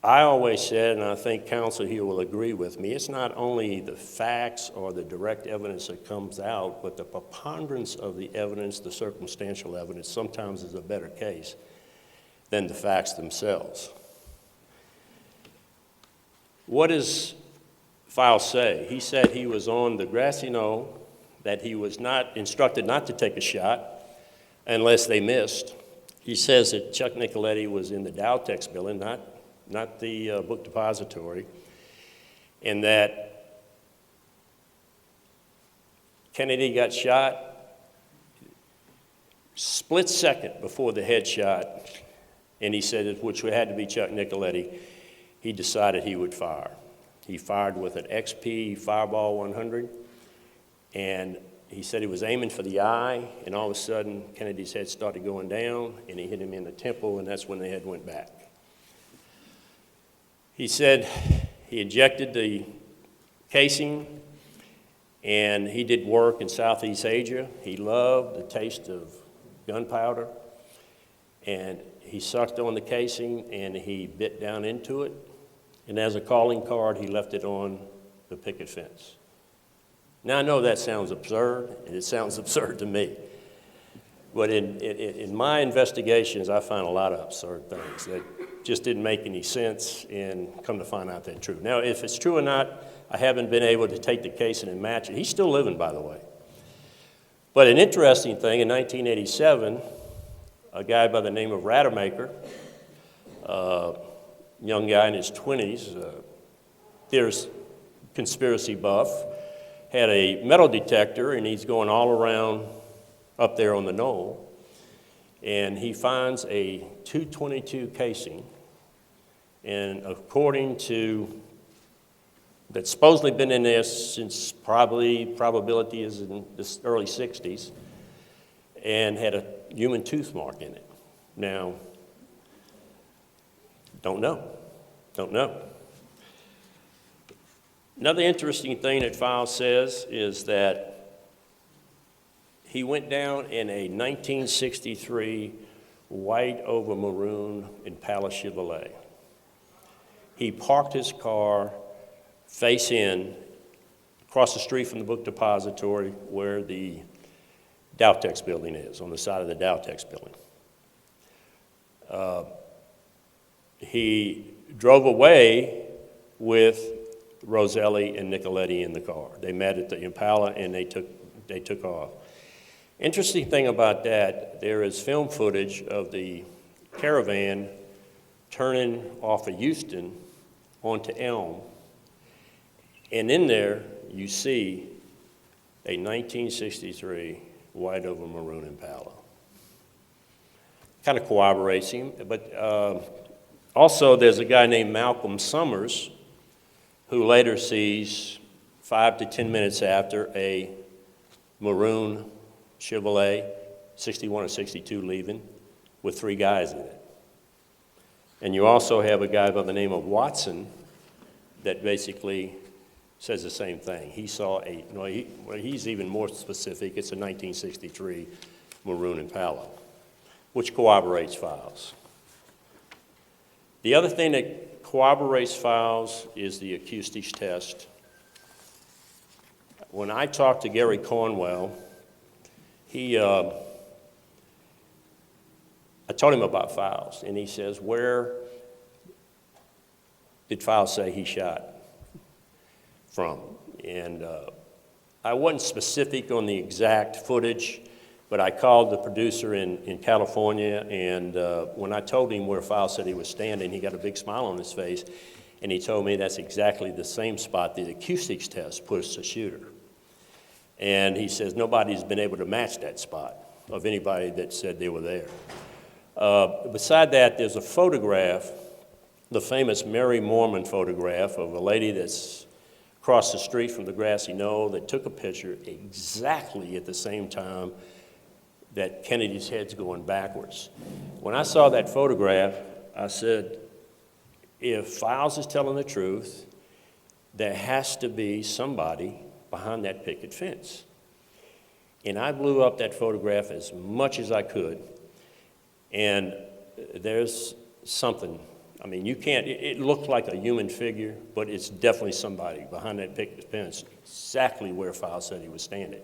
I always said, and I think counsel here will agree with me, it's not only the facts or the direct evidence that comes out, but the preponderance of the evidence, the circumstantial evidence, sometimes is a better case than the facts themselves. What does Files say? He said he was on the grassy knoll, that he was not instructed not to take a shot unless they missed. He says that Chuck Nicoletti was in the Dowtex building, not the book depository, and that Kennedy got shot split second before the headshot, and he said, which had to be Chuck Nicoletti, he decided he would fire. He fired with an XP Fireball 100, and he said he was aiming for the eye, and all of a sudden Kennedy's head started going down, and he hit him in the temple, and that's when the head went back. He said he ejected the casing, and he did work in Southeast Asia. He loved the taste of gunpowder, and he sucked on the casing, and he bit down into it, and as a calling card, he left it on the picket fence. Now, I know that sounds absurd, and it sounds absurd to me. But in my investigations, I found a lot of absurd things that just didn't make any sense, and come to find out they're true. Now, if it's true or not, I haven't been able to take the casing and match it. He's still living, by the way. But an interesting thing, in 1987, a guy by the name of Rademacher, young guy in his 20s, there's conspiracy buff, had a metal detector, and he's going all around up there on the knoll, and he finds a 222 casing, and according to, that's supposedly been in there since probability is in the early 60s, and had a human tooth mark in it. Now, don't know. Another interesting thing that Files says is that he went down in a 1963 white over maroon Impala Chevrolet. He parked his car face in across the street from the book depository where the Dowtex building is, on the side of the Dowtex building. He drove away with Roselli and Nicoletti in the car. They met at the Impala, and they took off. Interesting thing about that, there is film footage of the caravan turning off of Houston onto Elm, and in there you see a 1963 white over maroon Impala. Kind of corroborates him, but also there's a guy named Malcolm Summers who later sees 5 to 10 minutes after a maroon Chevrolet, 61 or 62 leaving, with 3 guys in it. And you also have a guy by the name of Watson that basically says the same thing. He saw he's even more specific. It's a 1963 maroon Impala, which corroborates Files. The other thing that corroborates Files is the acoustics test. When I talked to Gary Cornwell, I told him about Files, and he says, where did Files say he shot from? And I wasn't specific on the exact footage, but I called the producer in California, and when I told him where Files said he was standing, he got a big smile on his face, and he told me that's exactly the same spot the acoustics test puts the shooter. And he says nobody's been able to match that spot of anybody that said they were there. Beside that, there's a photograph, the famous Mary Mormon photograph of a lady that's across the street from the grassy knoll that took a picture exactly at the same time that Kennedy's head's going backwards. When I saw that photograph, I said, if Files is telling the truth, there has to be somebody behind that picket fence. And I blew up that photograph as much as I could, and there's something I mean, you can't, it looked like a human figure, but it's definitely somebody behind that picket fence, exactly where Files said he was standing.